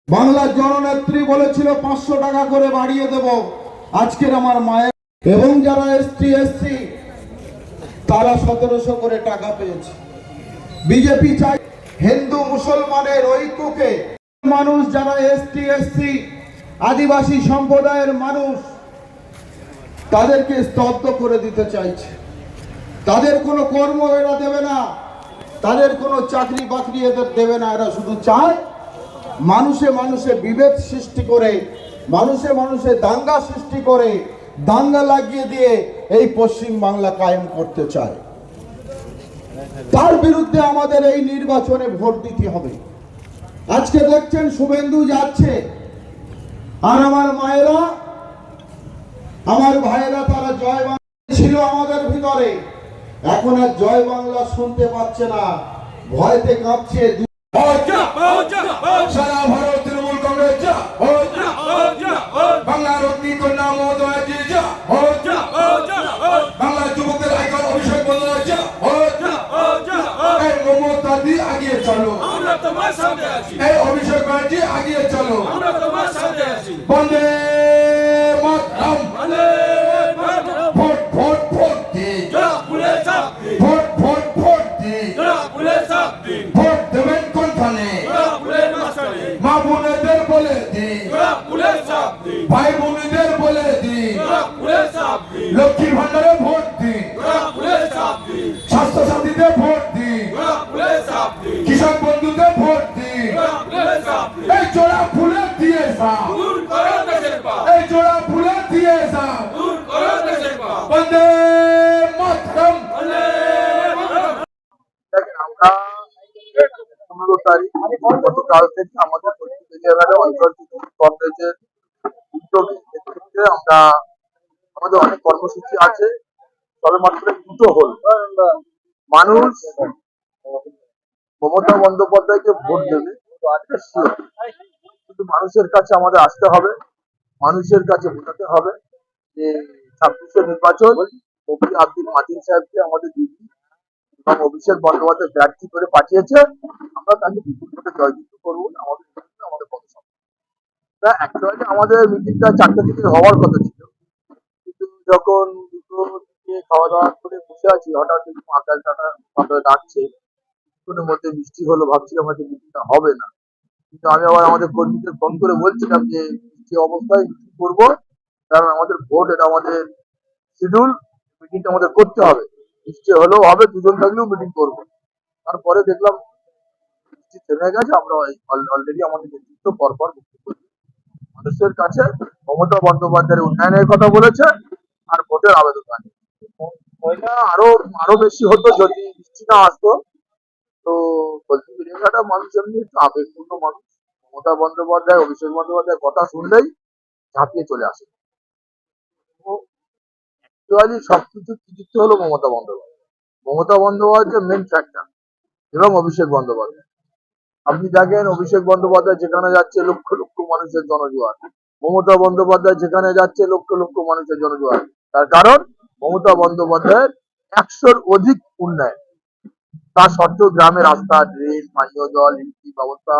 বাংলার জননেত্রী বলেছিল 500 টাকা করে বাড়িয়ে দেব। আজকের আমার মায়ের এবং যারা এসটি এসসি তারা 1700 করে টাকা পেয়েছে। বিজেপি চাই হিন্দু মুসলমানের ঐক্যকে, মানুষ যারা এসটি এসসি আদিবাসী সম্প্রদায়ের মানুষ তাদেরকে স্তব্ধ করে দিতে চাইছে। তাদের কোনো কর্ম এরা দেবে না, তাদের কোনো চাকরি বাকরি এদের দেবে না। এরা শুধু চায় মানুষে মানুষে বিভেদ সৃষ্টি করে, মানুষে মানুষে দাঙ্গা সৃষ্টি করে, দাঙ্গা লাগিয়ে দিয়ে এই পশ্চিম বাংলা কায়েম করতে চায়। তার বিরুদ্ধে আমাদের এই নির্বাচনে ভোট দিতে হবে। আজকে দেখছেন শুভেন্দু যাচ্ছে, আর আমার মায়েরা, আমার ভাইয়েরা তারা জয় বাংলা ছিল আমাদের ভিতরে, এখন আর জয় বাংলা শুনতে পাচ্ছে না, ভয়তে কাঁপছে। সারা ভারত তৃণমূল কংগ্রেস বাংলার অগ্নিকন্যা মমতা ব্যানার্জি, বাংলার যুবকদের আইকন অভিষেক বন্দ্যোপাধ্যায়, এই মমতা দি আগিয়ে চলো, এই অভিষেক ব্যানার্জি আগিয়ে চলো, বন্দে মাতরম, ভোট ভোট ভোট দিন, ভোট ভোট ভোট দিন, ভোট দেবেন কোনখানে, মা বোনেদের বলে দিন, ভাই বোনেদের বলে দিন, লক্ষ্মী ভান্ডারে ভোট দিন, স্বাস্থ্য সাথীতে ভোট দিন, কৃষক বন্ধুতে ভোট দিন, এই জোড়া ফুলে দিয়ে যাও, এই জোড়া ফুলে দিয়ে যাও, বন্দে মাতরম। আমরা 15 তারিখ গতকাল থেকে আমাদের অঞ্চল কংগ্রেসের উদ্যোগে নেতৃত্বে আমরা আমাদের অনেক কর্মসূচি আছে, তবে মাত্র দুটো হল। মানুষ মমতা বন্দ্যোপাধ্যায়কে ভোট দেবে, কিন্তু মানুষের কাছে আমাদের আসতে হবে, মানুষের কাছে বোঝাতে হবে যে 26-এর নির্বাচন কবি আব্দুল মাতিন সাহেবকে আমাদের দিদি এবং অভিষেক বন্দ্যোপাধ্যায় প্রার্থী করে পাঠিয়েছে, আমরা তাকে বিপুল ভোটে জয়যুক্ত করবো। আমাদের কথা অ্যাকচুয়ালি আমাদের মিটিংটা 4টে থেকে হওয়ার কথা ছিল, কিন্তু যখন দুটো থেকে খাওয়া দাওয়া করে বসে আছি, হঠাৎ আকাশটা ডাকছে, কিছুক্ষণের মধ্যে বৃষ্টি হলো, ভাবছিলাম হয়তো মিটিংটা হবে না। কিন্তু আমি আবার আমাদের কর্মীদের ফোন করে বলছিলাম যে যে অবস্থায় মিটিং করবো, কারণ আমাদের ভোট, এটা আমাদের শিডিউল, মিটিংটা আমাদের করতে হবে, বৃষ্টি হলেও হবে, দুজন থাকলেও মিটিং করবো। তারপরে দেখলাম বৃষ্টি থেমে গেছে, আমরা অলরেডি আমাদের নেতৃত্ব পরপর মুক্তি করছি মানুষের কাছে। মমতা বন্দ্যোপাধ্যায়ের উন্নয়নের কথা বলেছে আর ভোটের আবেদন আছে। ওইটা আরো আরো বেশি হতো যদি বৃষ্টি না আসতো। তো বলছি বিরিয়াঘাটা মানুষ এমনি একটু আবেগপূর্ণ মানুষ, মমতা বন্দ্যোপাধ্যায় অভিষেক বন্দ্যোপাধ্যায়ের কথা শুনলেই ঝাঁপিয়ে চলে আসে। অ্যাকচুয়ালি সবকিছু কৃতিত্ব হলো মমতা বন্দ্যোপাধ্যায়, মমতা বন্দ্যোপাধ্যায় মেন ফ্যাক্টর এবং অভিষেক বন্দ্যোপাধ্যায়। আপনি দেখেন অভিষেক বন্দ্যোপাধ্যায় যেখানে যাচ্ছে লক্ষ লক্ষ মানুষের জনজোয়ার, মমতা বন্দ্যোপাধ্যায় যেখানে যাচ্ছে লক্ষ লক্ষ মানুষের জনজোয়ার। তার কারণ মমতা বন্দ্যোপাধ্যায়ের 100-র অধিক উন্নয়ন, তা সত্ত্বেও গ্রামে রাস্তা, ড্রেন, পানীয় জল, ইলেকট্রিক ব্যবস্থা,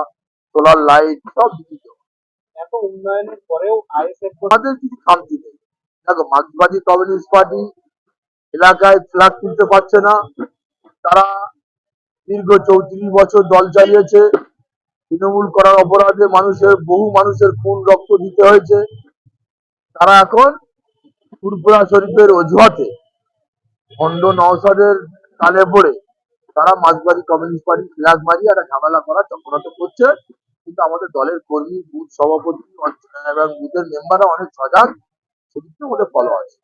সোলার লাইট সব দিকে এত উন্নয়নের পরেও আমাদের কিছু খামতি নেই। দেখো মার্ক্সবাদী কমিউনিস্ট পার্টি এলাকায় ফ্ল্যাগ তুলতে পারছে না, তারা দীর্ঘ 34 বছর দল চালিয়েছে, তৃণমূল করার অপরাধে বহু মানুষের খুন রক্ত দিতে হয়েছে। তারা এখন ফুরফুরা শরীফের অজুহাতে ভণ্ড নওশাদের তালে পড়ে তারা মার্ক্সবাদী কমিউনিস্ট পার্টি ফ্ল্যাগ মারিয়ে একটা ঝামেলা করার চক্রান্ত করছে। কিন্তু আমাদের দলের কর্মী, বুথ সভাপতি এবং বুথের মেম্বাররা অনেক সজাগ, সেদিকে আমাদের ফলো আছে।